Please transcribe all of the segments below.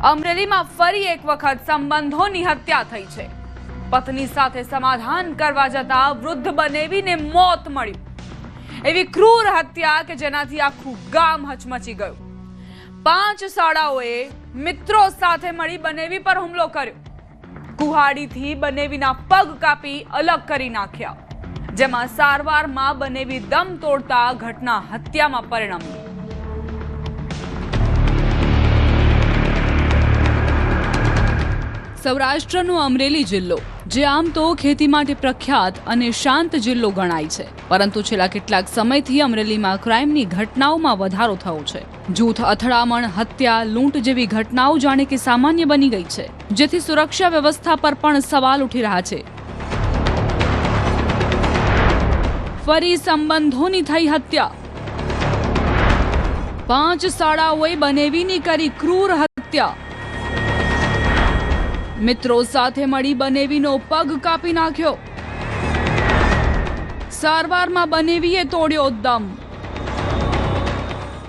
અમરેલીમાં ફરી એક વખત સંબંધોની હત્યા થઈ છે. પત્ની સાથે સમાધાન કરવા જતા વૃદ્ધ બનેવીને મોત મળ્યું. એવી ક્રૂર હત્યા કે જેનાથી આખું ગામ હચમચી ગયું. 5 શાળાઓએ મિત્રો સાથે મળી બનેવી પર હુમલો કર્યો. કુહાડીથી બનેવીના પગ કાપી અલગ કરી નાખ્યા, જેમાં સારવારમાં બનેવી દમ તોડતા ઘટના હત્યામાં પરિણમી. સૌરાષ્ટ્રનો અમરેલી જિલ્લો, જે આમ તો ખેતી માટે પ્રખ્યાત અને શાંત જિલ્લો ગણાય છે, પરંતુ છેલ્લા કેટલાક સમયથી અમરેલીમાં ક્રાઇમની ઘટનાઓમાં વધારો થયો છે. જૂથ અથડામણ, હત્યા, લૂંટ જેવી ઘટનાઓ જાણે કે સામાન્ય બની ગઈ છે, જેથી સુરક્ષા વ્યવસ્થા પર પણ સવાલ ઉઠી રહ્યા છે. ફરી સંબંધોની થઈ હત્યા. 5 શાળાઓએ બનેવીની કરી ક્રૂર હત્યા. મિત્રો સાથે મળી બનેવીનો પગ કાપી નાખ્યો. સારવારમાં બનેવીએ તોડ્યો દમ.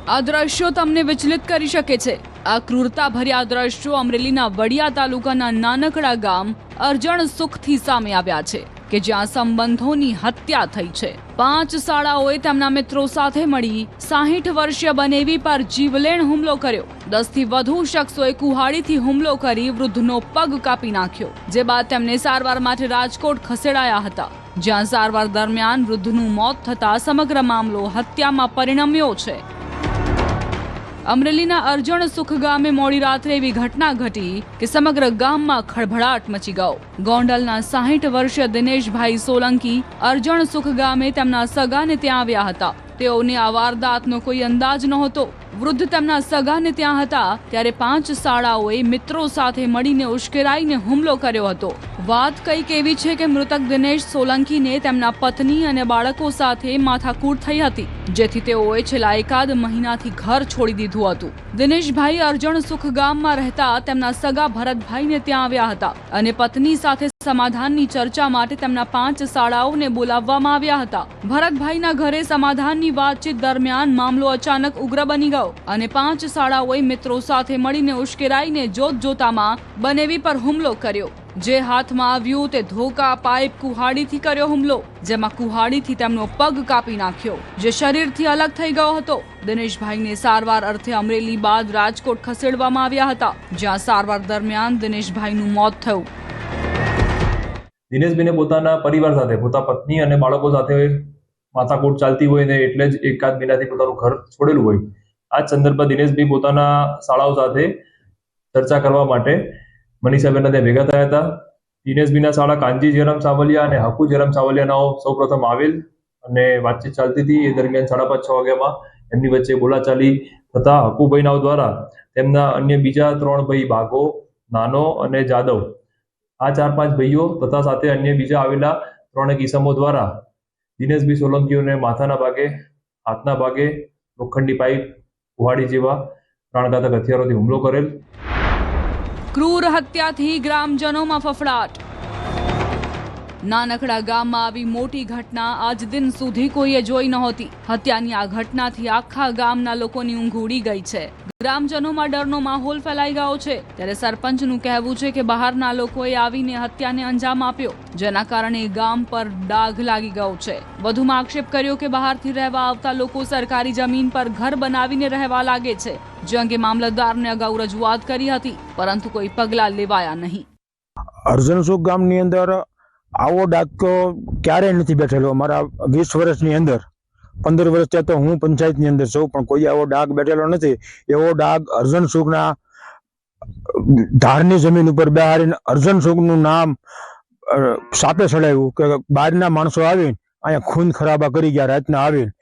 આ દ્રશ્યો તમને વિચલિત કરી શકે છે. આ ક્રૂરતા ભર્યા દ્રશ્યો અમરેલીના વડિયા તાલુકાના નાનકડા ગામ અરજણ સુખથી સામે આવ્યા છે, કે જ્યાં સંબંધોની હત્યા થઈ છે. 5 શાળાઓએ તેમના મિત્રો સાથે મળી 60 વર્ષીય બનેવી પર જીવલેણ હુમલો કર્યો. 10 થી વધુ શખ્સોએ કુહાડીથી હુમલો કરી વૃદ્ધનો પગ કાપી નાખ્યો, જે બાદ તેમને સારવાર માટે રાજકોટ ખસેડાયા હતા, જ્યાં સારવાર દરમિયાન વૃદ્ધનું મોત થતા સમગ્ર મામલો હત્યામાં પરિણમ્યો છે. અમરેલીના અરજણ સુખ ગામે મોડી રાત્રે એવી ઘટના ઘટી કે સમગ્ર ગામમાં ખળભળાટ મચી ગયો. ગોંડલના 60 વર્ષીય દિનેશભાઈ સોલંકી અરજણ સુખ ગામે તેમના સગાને ત્યાં આવ્યા હતા. તેઓને આ વારદાતનો કોઈ અંદાજ નહોતો. વૃદ્ધ તેમના સગાને ત્યાં હતા ત્યારે 5 શાળાઓએ મિત્રો સાથે મળીને ઉશ્કેરાઈને હુમલો કર્યો હતો. વાત કંઈક એવી છે કે મૃતક દિનેશ સોલંકીને તેમના પત્ની અને બાળકો સાથે માથાકૂટ થઈ હતી, જેથી તેઓએ છેલ્લા એકાદ મહિનાથી ઘર છોડી દીધું હતું. દિનેશભાઈ અરજણ સુખ ગામમાં રહેતા તેમના સગા ભરતભાઈને ત્યાં આવ્યા હતા અને પત્ની સાથે સમાધાનની ચર્ચા માટે તેમના 5 શાળાઓને બોલાવવામાં આવ્યા હતા. ભરતભાઈના ઘરે સમાધાનની વાતચીત દરમિયાન મામલો અચાનક ઉગ્ર બની ગયો અને 5 શાળાઓએ મિત્રો સાથે મળીને ઉશ્કેરાઈને જોતજોતામાં બનેવી પર હુમલો કર્યો. જે હાથમાં આવ્યું તે ધોકા, પાઇપ, કુહાડીથી કર્યો હુમલો, જેમાં કુહાડીથી તેમનો પગ કાપી નાખ્યો, જે શરીરથી અલગ થઈ ગયો હતો. દિનેશભાઈને સારવાર અર્થે અમરેલી બાદ રાજકોટ ખસેડવામાં આવ્યા હતા, જ્યાં સારવાર દરમિયાન દિનેશભાઈનું મોત થયું. દિનેશભાઈને પોતાના પરિવાર સાથે, પોતાના પત્ની અને બાળકો સાથે માથાકૂટ ચાલતી હોય ને એટલે જ એકાદ મહિનાથી પોતાનું ઘર છોડેલું હોય. આ જ સંદર્ભમાં દિનેશભાઈ પોતાના શાળાઓ સાથે ચર્ચા કરવા માટે મનીષાબેનના ત્યાં ભેગા થયા હતા. દિનેશભાઈના શાળા કાનજી જયરામ સાવલિયા અને હકુ જયરામ સાવલિયાના સૌ પ્રથમ આવેલ અને વાતચીત ચાલતી હતી. એ દરમિયાન 5:30-6 વાગ્યામાં એમની વચ્ચે બોલાચાલી થતા હકુભાઈ દ્વારા તેમના અન્ય બીજા 3 ભાઈ બાઘો, નાનો અને જાદવ, આ 4-5 ભાઈઓ તથા સાથે અન્ય બીજા આવેલા 3 કિસમો દ્વારા દિનેશભાઈ સોલંકીઓને માથાના ભાગે, હાથના ભાગે લોખંડી પાઇપ, કુહાડી જેવા પ્રાણઘાતક હથિયારોથી હુમલો કરેલ. ક્રૂર હત્યાથી ગ્રામજનોમાં ફફડાટ. નાનકડા ગામમાં આવી મોટી ઘટના આજ દિન સુધી કોઈએ જોઈ નહોતી. હત્યાની આ ઘટનાથી આખા ગામના લોકોની ઊંઘ ઉડી ગઈ છે. ગ્રામજનોમાં ડરનો માહોલ ફેલાઈ ગયો છે. ત્યારે સરપંચનું કહેવું છે કે બહારના લોકોએ આવીને હત્યાને અંજામ આપ્યો, જેના કારણે ગામ પર ડાઘ લાગી ગયો છે. વધુમાં આક્ષેપ કર્યો કે બહારથી રહેવા આવતા લોકો સરકારી જમીન પર ઘર બનાવીને રહેવા લાગે છે, જે અંગે મામલતદારને અગાઉ રજૂઆત કરી હતી, પરંતુ કોઈ પગલાં લેવાયા નહીં. અરજણસુખ ગામની અંદર આવો ડાઘ તો ક્યારેય નથી બેઠેલો. મારા 20 વર્ષની અંદર 15 વર્ષ ત્યાં તો હું પંચાયતની અંદર છું, પણ કોઈ આવો ડાઘ બેઠેલો નથી. એવો ડાઘ અરજણસુખના ધારની જમીન ઉપર બેહારીને અરજણસુખનું નામ સાપે ચડાવ્યું કે બહારના માણસો આવીને અહીંયા ખૂન ખરાબા કરી ગયા રાતના આવીને.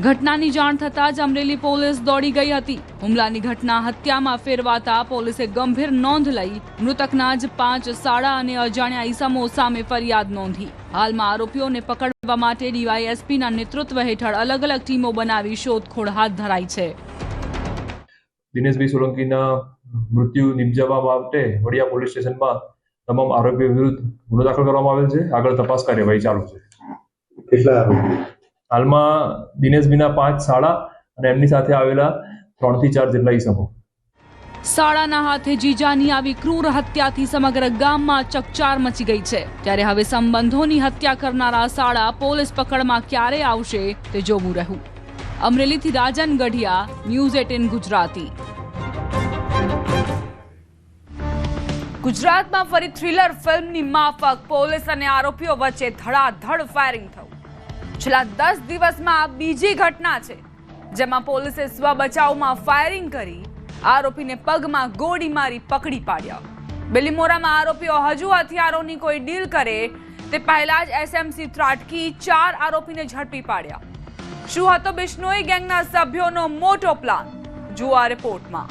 ઘટનાની જાણ થતાં જ અમરેલી પોલીસ દોડી ગઈ હતી. હુમલાની ઘટના હત્યામાં ફેરવાતા પોલીસે ગંભીર નોંધ લઈ મૃતકના જ 5 શાળા અને અજાણ્યા ઈસમો સામે ફરિયાદ નોંધી. હાલમાં આરોપીઓને પકડવા માટે ડીવાયએસપીના નેતૃત્વ હેઠળ અલગ અલગ ટીમો બનાવી શોધખોળ હાથ ધરાઈ છે. દિનેશભાઈ સોલંકીના મૃત્યુ નિપજાવવા માટે વડિયા પોલીસ સ્ટેશનમાં તમામ આરોપીઓ વિરુદ્ધ ગુનો દાખલ કરવામાં આવેલ છે. આગળ તપાસ કાર્યવાહી ચાલુ છે. કેટલા આરોપી? હાલમાં દિનેશભાઈના 5 શાળા અને એમની સાથે આવેલા 3 થી 4 જેટલા ઈસમો. સાળાના હાથે જીજાની આવી ક્રૂર હત્યાથી સમગ્ર ગામમાં ચકચાર મચી ગઈ છે। ત્યારે હવે સંબંધોની હત્યા કરનારા સાળા પોલીસ પકડમાં ક્યારે આવશે તે જોવું રહ્યું। અમરેલીથી રાજન ગઢિયા, ન્યૂઝ 18 ગુજરાતી। ગુજરાતમાં ફરી થ્રિલર ફિલ્મની માફક પોલીસ અને આરોપીઓ વચ્ચે ધડાધડ ફાયરિંગ થયું। છેલ્લા 10 દિવસમાં આ બીજી ઘટના છે જેમાં પોલીસે સ્વ બચાવમાં ફાયરિંગ કરી આરોપીને પગમાં ગોળી મારી પકડી પાડ્યા। બિલીમોરામાં આરોપીઓ હજુ હથિયારોની કોઈ ડીલ કરે તે પહેલા જ એસએમસી ત્રાટકી 4 આરોપીને ઝડપી પાડ્યા। શું હતો બિશ્નોઈ ગેંગના સભ્યોનો મોટો પ્લાન? જુઓ આ રિપોર્ટમાં।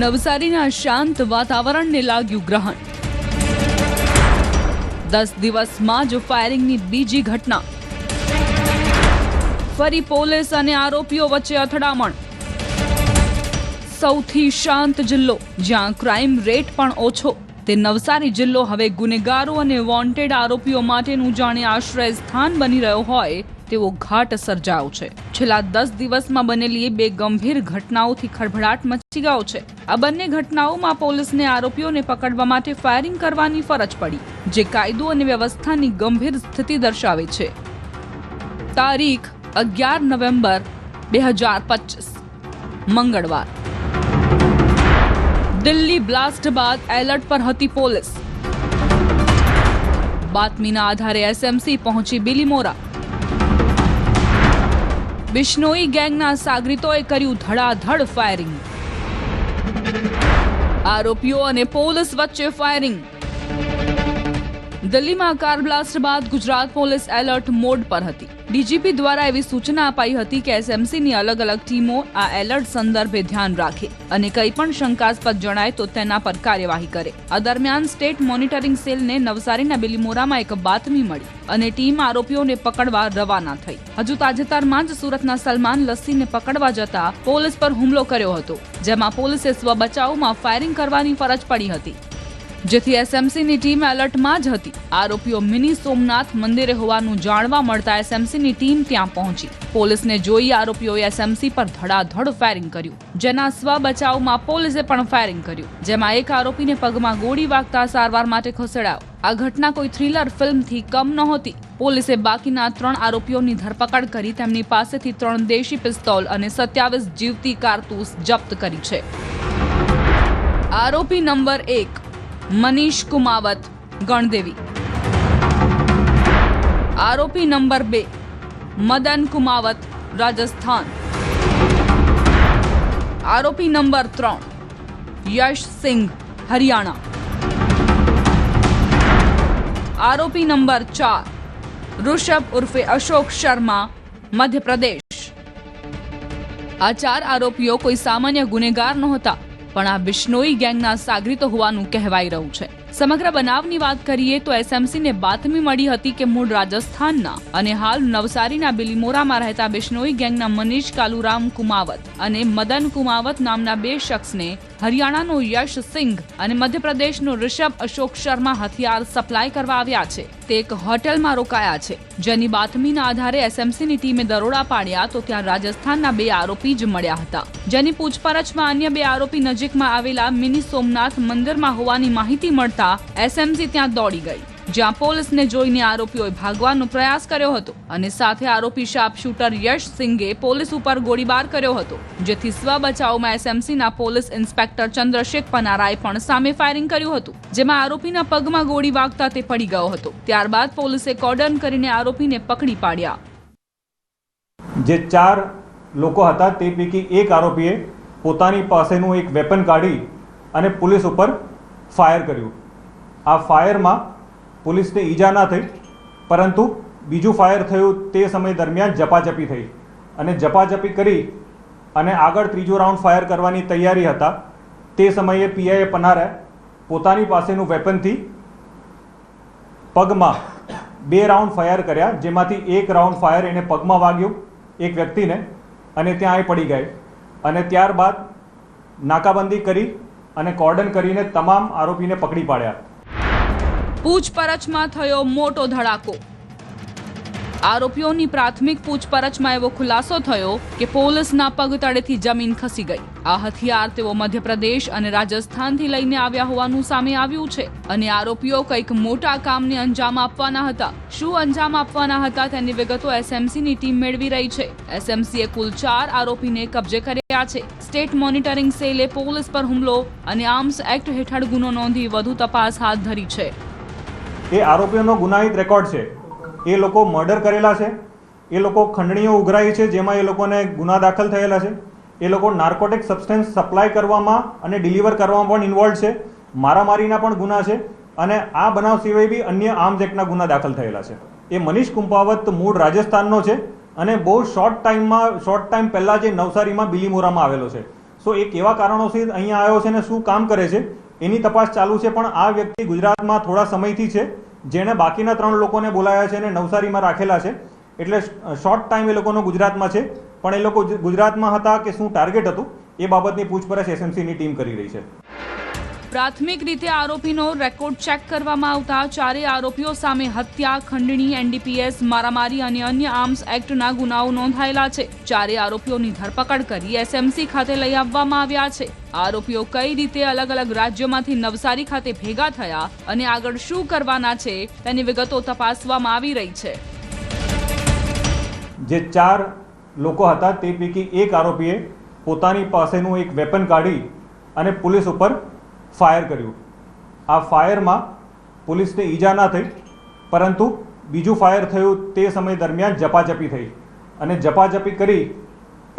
નવસારીના શાંત વાતાવરણને લાગ્યું ગ્રહણ। 10 દિવસમાં જ ફાયરિંગની બીજી ઘટના। ફરી પોલીસ અને આરોપીઓ વચ્ચે અથડામણ। સૌથી શાંત જિલ્લો જ્યાં ક્રાઇમ રેટ પણ ઓછો તે નવસારી જિલ્લો હવે ગુનેગારો અને વોન્ટેડ આરોપીઓ માટેનું જાણે આશ્રય સ્થાન બની રહ્યો હોય તેવો ઘાટ સર્જાયો છે। છેલ્લા 10 દિવસમાં બનેલી 2 ગંભીર ઘટનાઓથી ખળભળાટ મચી ગયો છે। આ બંને ઘટનાઓમાં પોલીસને આરોપીઓને પકડવા માટે ફાયરિંગ કરવાની ફરજ પડી, જે કાયદો અને વ્યવસ્થાની ગંભીર સ્થિતિ દર્શાવે છે। તારીખ 11 નવેમ્બર 2025 મંગળવાર। દિલ્હી બ્લાસ્ટ બાદ એલર્ટ પર હતી પોલીસ। બાતમીના આધારે એસએમસી પહોંચી બિલીમોરા। બિશ્નોઈ ગેંગના સાગરીતોએ કર્યું ધડાધડ ફાયરિંગ। આરોપીઓ અને પોલીસ વચ્ચે ફાયરિંગ। દિલ્હીમાં કાર બ્લાસ્ટ બાદ ગુજરાત પોલીસ એલર્ટ મોડ પર હતી। ડીજીપી દ્વારા એવી સૂચના અપાઈ હતી કે એસએમસીની અલગ અલગ ટીમો આ એલર્ટ સંદર્ભે ધ્યાન રાખે અને કંઈ પણ શંકાસ્પદ જણાય તો તેના પર કાર્યવાહી કરે। આ દરમિયાન સ્ટેટ મોનિટરિંગ સેલને નવસારીના બિલીમોરામાં એક બાતમી મળી અને ટીમ આરોપીઓને પકડવા રવાના થઈ। હજુ તાજેતરમાં જ સુરતના સલમાન લસ્સીને પકડવા જતા પોલીસ પર હુમલો કર્યો હતો, જેમાં પોલીસે સ્વ બચાવમાં ફાયરિંગ કરવાની ફરજ પડી હતી, જેથી એસએમસીની ટીમ એલર્ટમાં જ હતી। આરોપીઓ મિની સોમનાથ મંદિરે હોવાનું જાણવા મળતા એસએમસીની ટીમ ત્યાં પહોંચી। પોલીસને જોઈ આરોપીઓએ એસએમસી પર ધડાધડ ફાયરિંગ કર્યું, જેના સ્વ બચાવમાં પોલીસે પણ ફાયરિંગ કર્યું, જેમાં એક આરોપીને પગમાં ગોળી વાગતા સારવાર માટે ખસેડાયો। આ ઘટના કોઈ થ્રિલર ફિલ્મથી કમ નહોતી। પોલીસે બાકીના 3 આરોપીઓની ધરપકડ કરી તેમની પાસેથી 3 દેશી પિસ્તોલ અને 27 જીવતી કારતૂસ જપ્ત કરી છે। આરોપી નંબર 1 મનીષ કુમાવત, ગણદેવી। આરોપી નંબર 2 મદન કુમાવત, રાજસ્થાન। આરોપી નંબર 3 યશ સિંઘ, હરિયાણા। આરોપી નંબર 4 ઋષભ ઉર્ફે અશોક શર્મા, મધ્યપ્રદેશ। આ 4 આરોપીઓ કોઈ સામાન્ય ગુનેગાર નહોતા, પણ આ બિશ્નોઈ ગેંગના સાગરીતો હોવાનું કહેવાઈ રહ્યું છે। સમગ્ર બનાવની વાત કરીએ તો એસએમસીને બાતમી મળી હતી કે મૂળ રાજસ્થાનના અને હાલ નવસારીના બિલીમોરામાં રહેતા બિશ્નોઈ ગેંગના મનીષ કાલુરામ કુમાવત અને મદન કુમાવત નામના 2 શખ્સને હરિયાણાનો યશ સિંઘ અને મધ્યપ્રદેશનો ઋષભ અશોક શર્મા હથિયાર સપ્લાય કરવા આવ્યા છે। તે એક હોટેલમાં રોકાયા છે, જેની બાતમીના આધારે એસએમસીની ટીમે દરોડા પાડ્યા તો ત્યાં રાજસ્થાનના 2 આરોપી જ મળ્યા હતા, જેની પૂછપરછમાં અન્ય 2 આરોપી નજીકમાં આવેલા મિની સોમનાથ મંદિરમાં હોવાની માહિતી મળતા એસએમસી ત્યાં દોડી ગઈ, જ્યાં પોલીસને જોઈને આરોપીઓએ ભાગવાનો પ્રયાસ કર્યો હતો અને સાથે આરોપી શાર્પ શૂટર યશ સિંઘે પોલીસ ઉપર ગોળીબાર કર્યો હતો, જેથી સ્વ બચાવમાં એસએમસીના પોલીસ ઇન્સ્પેક્ટર ચંદ્રશેખર પનારાએ પણ સામે ફાયરિંગ કર્યું હતું, જેમાં આરોપીના પગમાં ગોળી વાગતા તે પડી ગયો હતો। ત્યારબાદ પોલીસે કોર્ડન કરીને આરોપીને પકડી પાડ્યા। જે 4 લોકો હતા તે પૈકી એક આરોપીએ પોતાની પાસેનું એક વેપન કાઢી અને પોલીસ ઉપર ફાયર કર્યું। આ ફાયરમાં પોલીસને ઈજા ના થઈ, પરંતુ બીજું ફાયર થયું તે સમય દરમિયાન ઝપાઝપી થઈ અને ઝપાઝપી કરી અને આગળ ત્રીજો રાઉન્ડ ફાયર કરવાની તૈયારી હતા। તે સમયે પીઆઈએ પનારે પોતાની પાસેનું વેપનથી પગમાં 2 રાઉન્ડ ફાયર કર્યા, જેમાંથી એક રાઉન્ડ ફાયર એને પગમાં વાગ્યો એક વ્યક્તિને અને ત્યાં એ પડી ગઈ અને ત્યારબાદ નાકાબંધી કરી અને કોર્ડન કરીને તમામ આરોપીને પકડી પાડ્યા। પૂછપરછમાં થયો મોટો ધડાકો। આરોપીઓની પ્રાથમિક પૂછપરછમાં એવો ખુલાસો થયો કે પોલીસના પગ તળેથી જમીન ખસી ગઈ. આ હથિયાર તેઓ મધ્યપ્રદેશ અને રાજસ્થાનથી લઈને આવ્યા હોવાનું સામે આવ્યું છે અને આરોપીઓ કંઈક મોટા કામને અંજામ આપવાના હતા. શું અંજામ આપવાના હતા તેની વિગતો એસએમસીની ટીમ મેળવી રહી છે. એસએમસીએ કુલ 4 આરોપીને કબજે કર્યા છે. સ્ટેટ મોનિટરિંગ સેલે પોલીસ પર હુમલો અને આર્મ્સ એક્ટ હેઠળ ગુનો નોંધી વધુ તપાસ હાથ ધરી છે. એ આરોપીઓનો ગુનાહિત રેકોર્ડ છે. એ લોકો મર્ડર કરેલા છે, એ લોકો ખંડણીઓ ઉઘરાઈ છે જેમાં એ લોકોને ગુના દાખલ થયેલા છે, એ લોકો નાર્કોટિક સબસ્ટન્સ સપ્લાય કરવામાં અને ડિલિવર કરવામાં પણ ઇન્વોલ્વ છે, મારામારીના પણ ગુના છે અને આ બનાવ સિવાય બી અન્ય આર્મ્સ એક્ટના ગુના દાખલ થયેલા છે. એ મનીષ કુંપાવત મૂળ રાજસ્થાનનો છે અને બહુ શોર્ટ ટાઈમ પહેલાં જે નવસારીમાં બિલીમોરામાં આવેલો છે. સો એ કેવા કારણોસર અહીંયા આવ્યો છે અને શું કામ કરે છે એની તપાસ ચાલુ છે. પણ આ વ્યક્તિ ગુજરાતમાં થોડા સમયથી છે, જેણે બાકીના 3 લોકોને બોલાયા છે અને નવસારીમાં રાખેલા છે. એટલે શોર્ટ ટાઈમ એ લોકોનો ગુજરાતમાં છે, પણ એ લોકો ગુજરાતમાં હતા કે શું ટાર્ગેટ હતું એ બાબતની પૂછપરછ એસએમસીની ટીમ કરી રહી છે. પ્રાથમિક રીતે આરોપીનો રેકોર્ડ ચેક કરવામાં આવતા 4 આરોપીઓ સામે હત્યા, ખંડણી, એનડીપીએસ, મારામારી અને અન્ય આર્મ્સ એક્ટના ગુનાઓ નોંધાયેલા છે. 4 આરોપીઓની ધરપકડ કરી એસએમસી ખાતે લઈ આવવામાં આવ્યા છે. આરોપીઓ કઈ રીતે અલગ અલગ રાજ્યોમાંથી નવસારી ખાતે ભેગા થયા અને આગળ શું કરવાના છે તેની વિગતો તપાસવામાં આવી રહી છે. જે 4 લોકો હતા તે પૈકી એક આરોપીએ પોતાની પાસેનું એક વેપન કાઢી અને પોલીસ ઉપર ફાયર કર્યું. આ ફાયરમાં પોલીસને ઈજા ના થઈ, પરંતુ બીજું ફાયર થયું તે સમય દરમિયાન ઝપાઝપી થઈ અને ઝપાઝપી કરી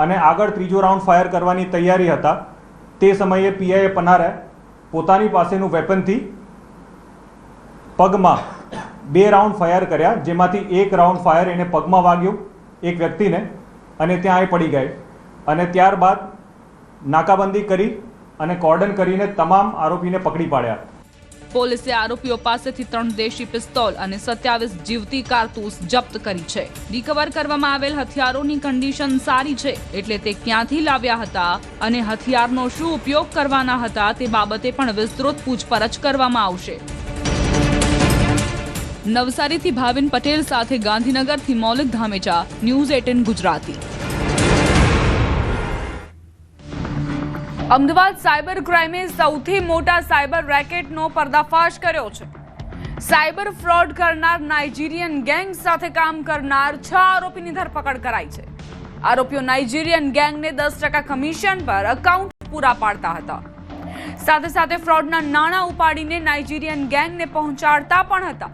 અને આગળ ત્રીજો રાઉન્ડ ફાયર કરવાની તૈયારી હતા. તે સમયે પીઆઈએ પનારે પોતાની પાસેનું વેપનથી પગમાં 2 રાઉન્ડ ફાયર કર્યા, જેમાંથી એક રાઉન્ડ ફાયર એને પગમાં વાગ્યું એક વ્યક્તિને અને ત્યાં એ પડી ગઈ. અને ત્યારબાદ નાકાબંધી કરી અને કોર્ડન કરીને તમામ આરોપીને પકડી પાડ્યા. પોલીસે આરોપીઓ પાસેથી 3 દેશી પિસ્તોલ અને 27 જીવતી કારતૂસ જપ્ત કરી છે. રિકવર કરવામાં આવેલ હથિયારોની કન્ડિશન સારી છે, એટલે તે ક્યાંથી લાવ્યા હતા અને હથિયારનો શું ઉપયોગ કરવાના હતા તે બાબતે પણ વિસ્તૃત પૂછપરછ કરવામાં આવશે. નવસારીથી ભાવિન પટેલ સાથે ગાંધીનગરથી મૌલિક ધામેચા, ન્યૂઝ 18 ગુજરાતી. અમદાવાદ સાયબર ક્રાઇમે સૌથી મોટા સાયબર રેકેટનો પર્દાફાશ કર્યો છે. સાયબર ફ્રોડ કરનાર નાઇજીરિયન ગેંગ સાથે કામ કરનાર 6 આરોપીની ધરપકડ કરાઈ છે. આરોપીઓ નાઇજીરિયન ગેંગને 10% કમિશન પર એકાઉન્ટ પૂરા પાડતા હતા. સાથે સાથે ફ્રોડના નાણાં ઉપાડીને નાઇજીરિયન ગેંગને પહોંચાડતા પણ હતા.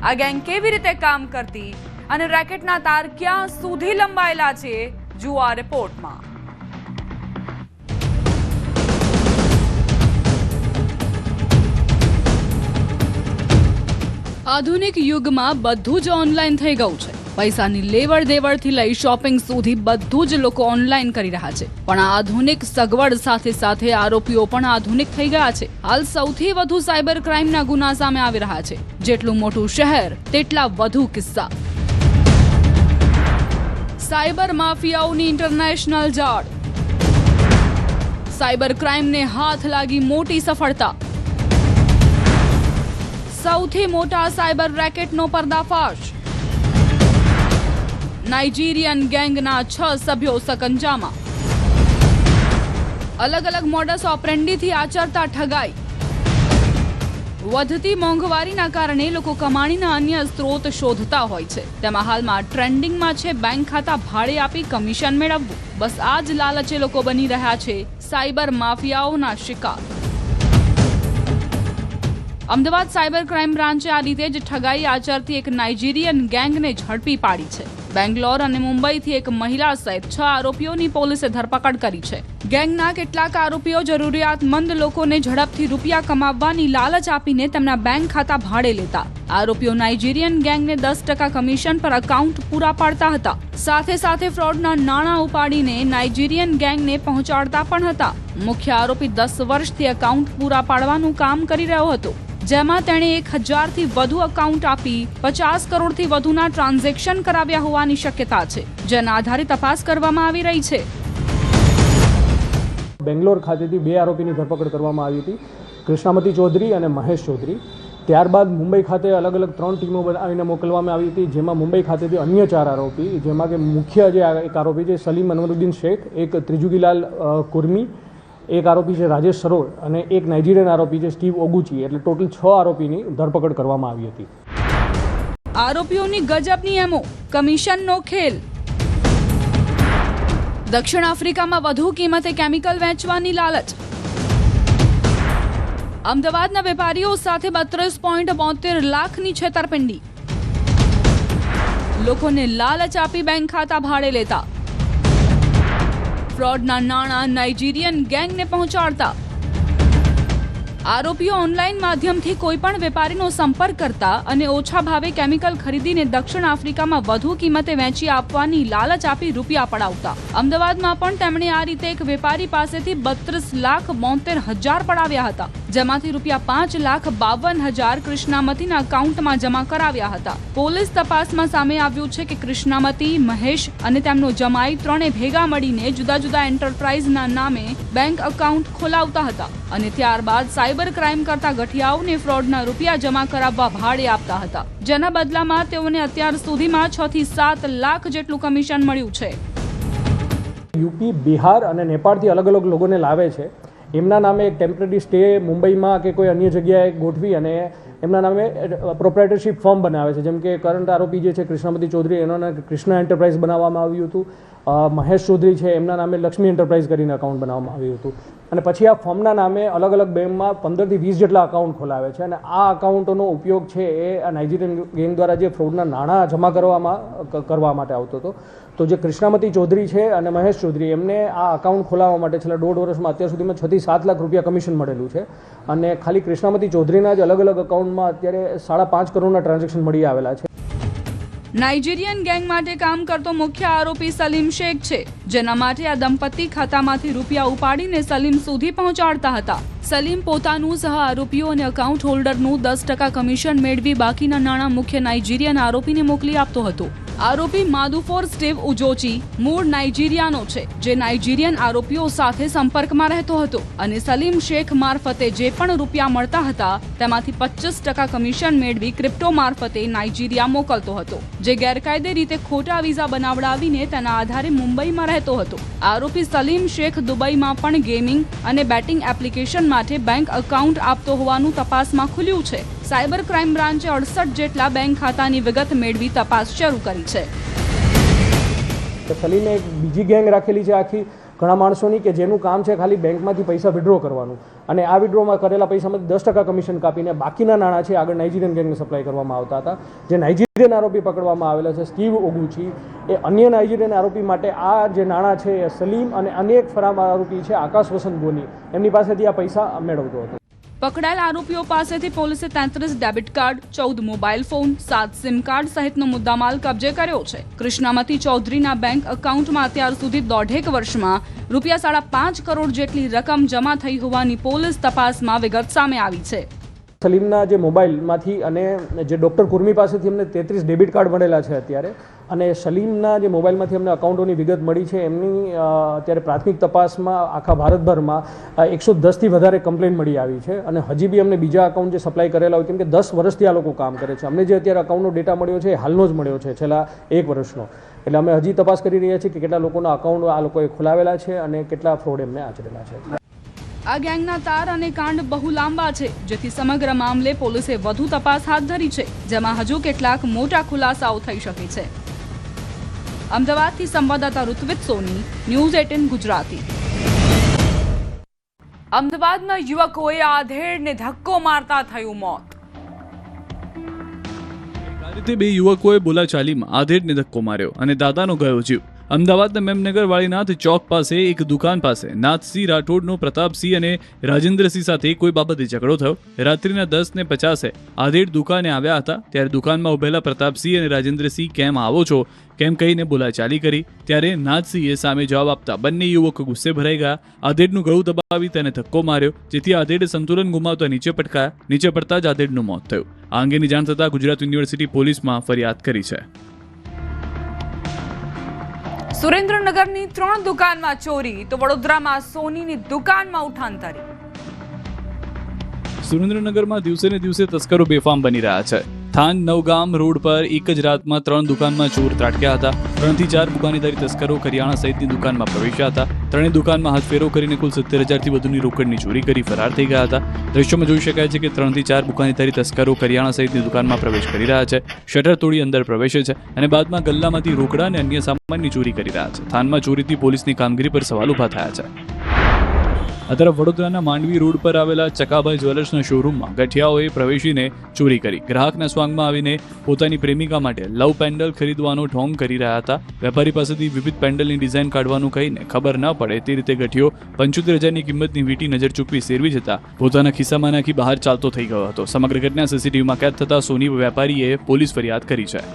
આ ગેંગ કેવી રીતે કામ કરતી અને રેકેટના તાર ક્યાં સુધી લંબાયેલા છે, જુઓ આ રિપોર્ટમાં. આધુનિક યુગમાં બધું જ ઓનલાઈન થઈ ગયું છે. પૈસાની લેવડ દેવડથી લઈ શોપિંગ સુધી બધું જ લોકો ઓનલાઈન કરી રહ્યા છે. પણ આ આધુનિક સગવડ સાથે સાથે આરોપીઓ પણ આધુનિક થઈ ગયા છે. હાલ સૌથી વધુ સાયબર ક્રાઇમના ગુના સામે આવી રહ્યા છે. જેટલું મોટું શહેર તેટલા વધુ કિસ્સા. સાયબર માફિયાઓની ઇન્ટરનેશનલ જાળ. સાયબર ક્રાઇમને હાથ લાગી મોટી સફળતા. સૌથી મોટા સાયબર રેકેટનો પર્દાફાશ. નાઇજીરિયન ગેંગના 6 સભ્યો સકંજામાં. અલગ અલગ મોડસ ઓપરેન્ડીથી આચરતા ઠગાઈ. વધતી મોંઘવારીના કારણે લોકો કમાણીના અન્ય સ્ત્રોત શોધતા હોય છે. તેમાં હાલમાં ટ્રેન્ડિંગમાં છે બેંક ખાતા ભાડે આપી કમિશન મેળવવું. બસ આ જ લાલચે લોકો બની રહ્યા છે સાયબર માફિયાઓના શિકાર. અમદાવાદ સાયબર ક્રાઇમ બ્રાન્ચે આ રીતે જ ઠગાઈ આચરતી એક નાઇજીરિયન ગેંગને ઝડપી પાડી છે. બેંગ્લોર અને મુંબઈથી એક મહિલા સહિત 6 આરોપીઓની પોલીસે ધરપકડ કરી છે. ગેંગના કેટલાક આરોપીઓ જરૂરિયાતમંદ લોકોને ઝડપથી રૂપિયા કમાવવાની લાલચ આપીને તેમના બેંક ખાતા ભાડે લેતા. આરોપીઓ નાઇજીરિયન ગેંગને 10% કમિશન પર એકાઉન્ટ પૂરા પાડતા હતા. સાથે સાથે ફ્રોડના નાણાં ઉપાડીને નાઇજીરિયન ગેંગને પહોંચાડતા પણ હતા. મુખ્ય આરોપી 10 વર્ષથી એકાઉન્ટ પૂરા પાડવાનું કામ કરી રહ્યો હતો, જેમાં તેણે 1000થી વધુ એકાઉન્ટ આપી 50 કરોડથી વધુના ટ્રાન્ઝેક્શન કરાવ્યા હોવાની શક્યતા છે, જેના આધારે તપાસ કરવામાં આવી રહી છે. બેંગ્લોર ખાતેથી 2 આરોપીની ધરપકડ કરવામાં આવી હતી, કૃષ્ણામતી ચૌધરી અને મહેશ ચૌધરી. ત્યારબાદ મુંબઈ ખાતે અલગ અલગ 3 ટીમો બનાવીને મોકલવામાં આવી હતી, જેમાં મુંબઈ ખાતેથી અન્ય 4 આરોપી, જેમાં કે મુખ્ય જે એક આરોપી છે સલીમ અનવરુદ્દીન શેખ, એક ત્રિજુગીલાલ કુર્મી, એક આરોપી છે રાજેશ સરોડ અને એક નાઇજીરિયન આરોપી છે સ્ટીવ ઓગુચી. એટલે ટોટલ 6 આરોપીની ધરપકડ કરવામાં આવી હતી. આરોપીઓની ગજબની એમો, કમિશનનો ખેલ. દક્ષિણ આફ્રિકામાં વધુ કિંમતે કેમિકલ વેચવાની લાલચ. અમદાવાદના વેપારીઓ સાથે 32.72 લાખની છેતરપિંડી. લોકોને લાલચ આપી બેંક ખાતા ભાડે લેતા. ફ્રોડના નાણાં નાઇજીરિયન ગેંગને પહોંચાડતા. આરોપીઓ ઓનલાઈન માધ્યમથી કોઈપણ વેપારીનો સંપર્ક કરતા અને ઓછા ભાવે કેમિકલ ખરીદીને દક્ષિણ આફ્રિકામાં વધુ કિંમતે વેચી આપવાની લાલચ આપી રૂપિયા પડાવતા. અમદાવાદમાં પણ તેમણે આ રીતે એક વેપારી પાસેથી 32,72,000 પડાવ્યા હતા, જેમાંથી રૂપિયા 5,52,000 કૃષ્ણામતીના એકાઉન્ટમાં જમા કરાવ્યા હતા. પોલીસ તપાસમાં સામે આવ્યું છે કે કૃષ્ણામતી, મહેશ અને તેમનો જમાઈ ત્રણે ભેગા મળીને જુદા જુદા એન્ટરપ્રાઇઝના નામે બેંક એકાઉન્ટ ખોલાવતા હતા અને ત્યારબાદ સાયબર ક્રાઇમ કરતા ગઠિયાઓને ફ્રોડના રૂપિયા જમા કરાવવા ભાડે આપતા હતા, જેના બદલામાં તેઓને અત્યાર સુધીમાં 6 થી 7 લાખ જેટલું કમિશન મળ્યું છે. યુપી, બિહાર અને નેપાળથી અલગ અલગ લોકોને લાવે છે. એમના નામે એક ટેમ્પરરી સ્ટે મુંબઈમાં કે કોઈ અન્ય જગ્યાએ ગોઠવી અને એમના નામે પ્રોપ્રાઇટરશિપ ફર્મ બનાવે છે. જેમ કે કરંટ આરોપી જે છે કૃષ્ણામતી ચૌધરી, એના નામે કૃષ્ણા એન્ટરપ્રાઇઝ બનાવવામાં આવ્યું હતું. મહેશ ચૌધરી છે, એમના નામે લક્ષ્મી એન્ટરપ્રાઇઝ કરીને અકાઉન્ટ બનાવવામાં આવ્યું હતું. અને પછી આ ફર્મના નામે અલગ અલગ બેંકમાં 15 થી 20 જેટલા અકાઉન્ટ ખોલાવે છે. અને આ અકાઉન્ટોનો ઉપયોગ છે એ આ નાઇજીરિયન ગેંગ દ્વારા જે ફ્રોડના નાણાં જમા કરવા માટે આવતો હતો. તો જે કૃષ્ણામતી ચૌધરી છે અને મહેશ ચૌધરી, એમને આ અકાઉન્ટ ખોલાવવા માટે છેલ્લા 1.5 વર્ષમાં અત્યાર સુધીમાં 6 થી 7 લાખ રૂપિયા કમિશન મળેલું છે. અને ખાલી કૃષ્ણામતી ચૌધરીના જ અલગ અલગ અકાઉન્ટમાં અત્યારે 5.5 કરોડના ટ્રાન્ઝેક્શન મળી આવેલા છે. નાઇજીરિયન ગેંગ માટે કામ કરતો મુખ્ય આરોપી સલીમ શેખ છે, જેના માટે આ દંપતી ખાતામાંથી રૂપિયા ઉપાડીને સલીમ સુધી પહોંચાડતા હતા. સલીમ પોતાનું સહ આરોપીઓ અને એકાઉન્ટ હોલ્ડરનું 10% કમિશન મેળવી બાકીના નાણાં મુખ્ય નાઇજીરિયન આરોપીને મોકલી આપતો હતો. આરોપી માદુફોર સ્ટીવ ઉજોચી મૂળ નાઇજીરિયાનો છે, જે નાઇજીરિયન આરોપીઓ સાથે સંપર્કમાં રહેતો હતો અને સલીમ શેખ મારફતે જે પણ રૂપિયા મળતા હતા તેમાંથી 25% કમિશન મેળવી ક્રિપ્ટો મારફતે નાઇજીરિયા મોકલતો હતો, જે ગેરકાયદે રીતે ખોટા વિઝા બનાવડાવીને તેના આધારે મુંબઈમાં રહેતો હતો. આરોપી સલીમ શેખ દુબઈમાં પણ ગેમિંગ અને બેટિંગ એપ્લિકેશન માટે બેંક એકાઉન્ટ આપતો હોવાનું તપાસમાં ખુલ્યું છે. સાયબર ક્રાઇમ બ્રાન્ચે 68 જેટલા બેંક ખાતાની વિગત મેળવી તપાસ શરૂ કરી છે. સલીમે એક બીજી ગેંગ રાખેલી છે આખી ઘણા માણસોની, કે જેનું કામ છે ખાલી બેંકમાંથી પૈસા વિડ્રો કરવાનું અને આ વિડ્રોમાં કરેલા પૈસામાંથી 10% કમિશન કાપીને બાકીના નાણાં છે આગળ નાઇજીરિયન ગેંગને સપ્લાય કરવામાં આવતા હતા. જે નાઇજીરિયન આરોપી પકડવામાં આવેલા છે સ્ટીવ ઓગુચી, એ અન્ય નાઇજીરિયન આરોપી માટે આ જે નાણાં છે એ સલીમ અને અનેક ફરાર આરોપી છે આકાશ વસંત ગોની, એમની પાસેથી આ પૈસા મેળવતો હતો. પકડાયેલ આરોપીઓ પાસેથી પોલીસે 33 debit card, 14 mobile phone, 7 sim card સહિતનો મુદ્દામાલ કબજે કર્યો છે. કૃષ્ણામતી ચૌધરીના બેંક એકાઉન્ટમાં અત્યાર સુધી 1.5 વર્ષમાં રૂપિયા 5.5 કરોડ જેટલી રકમ જમા થઈ હોવાની પોલીસ તપાસમાં વિગત સામે આવી છે. સલીમના જે મોબાઈલમાંથી અને જે ડૉક્ટર કુર્મી પાસેથી અમને 33 ડેબિટ કાર્ડ મળેલા છે અત્યારે, અને સલીમના જે મોબાઈલમાંથી અમને અકાઉન્ટોની વિગત મળી છે, એમની અત્યારે પ્રાથમિક તપાસમાં આખા ભારતભરમાં 110થી વધારે કમ્પ્લેન મળી આવી છે. અને હજી બી અમને બીજા અકાઉન્ટ જે સપ્લાય કરેલા હોય, કેમ કે 10 વર્ષથી આ લોકો કામ કરે છે. અમને જે અત્યારે અકાઉન્ટનો ડેટા મળ્યો છે એ હાલનો જ મળ્યો છે, છેલ્લા 1 વર્ષનો. એટલે અમે હજી તપાસ કરી રહ્યા છીએ કે કેટલા લોકોના અકાઉન્ટ આ લોકોએ ખોલાવેલા છે અને કેટલા ફ્રોડ એમને આચરેલા છે. આ ગેંગના તાર અને કાંડ બહુ લાંબા છે, જેથી સમગ્ર મામલે પોલીસે વધુ તપાસ હાથ ધરી છે, જેમાં હજુ કેટલાક મોટા ખુલાસાઓ થઈ શકે છે. અમદાવાદથી સંવાદદાતા ઋત્વિક સોની, ન્યૂઝ 18 ગુજરાતી. અમદાવાદના યુવકોએ આધેડને ધક્કો મારતા થયું મોત. આ રીતે 2 યુવકોએ બોલાચાલીમાં આધેડને ધક્કો માર્યો અને દાદાનો ગયો જીવ. અમદાવાદના મેમનગર વાળીનાથ ચોક પાસે એક દુકાન પાસે નાથસિંહ રાઠોડનો પ્રતાપસિંહ અને રાજેન્દ્રસિંહ સાથે કોઈ બાબતે ઝઘડો થયો. રાત્રિના 10:50 આધેડ દુકાને આવ્યા હતા, ત્યારે દુકાનમાં ઉભેલા પ્રતાપસિંહ અને રાજેન્દ્રસિંહ કેમ આવો છો કેમ કહીને બોલાચાલી કરી. ત્યારે નાથસિંહે સામે જવાબ આપતા બંને યુવકો ગુસ્સે ભરાઈ ગયા. આધેડનું ગળું દબાવી તેને ધક્કો માર્યો, જેથી આધેડે સંતુલન ગુમાવતા નીચે પટકાયા. નીચે પડતા જ આધેડનું મોત થયું. આ અંગેની જાણ થતાં ગુજરાત યુનિવર્સિટી પોલીસમાં ફરિયાદ કરી છે. સુરેન્દ્રનગરની 3 દુકાનમાં ચોરી, તો વડોદરામાં સોનીની દુકાનમાં ઉઠાંતરી. સુરેન્દ્રનગરમાં દિવસે ને દિવસે તસ્કરો બેફામ બની રહ્યા છે. થાન નવગામ રોડ પર એક જ રાતમાં 3 દુકાનમાં ચોર ત્રાટક્યા હતા. 3 થી 4 બુકાનીધારી તસ્કરો કરિયાણા સહિતની દુકાનમાં પ્રવેશ્યા હતા. 3 દુકાનમાં હાથફેરો કરીને કુલ 70,000થી વધુની રોકડની ચોરી કરી ફરાર થઈ ગયા હતા. દ્રશ્યોમાં જોઈ શકાય છે કે 3 થી 4 બુકાનીધારી તસ્કરો કરિયાણા સહિતની દુકાનમાં પ્રવેશ કરી રહ્યા છે, શટર તોડી અંદર પ્રવેશે છે અને બાદમાં ગલ્લામાંથી રોકડા અને અન્ય સામાનની ચોરી કરી રહ્યા છે. થાનમાં ચોરીથી પોલીસની કામગીરી પર સવાલ ઊભા થયા છે. આ તરફ વડોદરાના માંડવી રોડ પર આવેલા ચકાભાઈ જ્વેલર્સના શોરૂમમાં ગઠિયાઓએ પ્રવેશીને ચોરી કરી. ગ્રાહકના સ્વાંગમાં આવીને પોતાની પ્રેમિકા માટે લવ પેન્ડલ ખરીદવાનો ઢોંગ કરી રહ્યા હતા. વેપારી પાસેથી વિવિધ પેન્ડલની ડિઝાઇન કાઢવાનું કહીને ખબર ન પડે તે રીતે ગઠિયો 75,000ની કિંમતની વીંટી નજર ચૂકવી સેરવી જતા પોતાના ખિસ્સામાં નાખી બહાર ચાલતો થઈ ગયો હતો. સમગ્ર ઘટના સીસીટીવીમાં કેદ થતા સોની વેપારીએ પોલીસ ફરિયાદ કરી છે.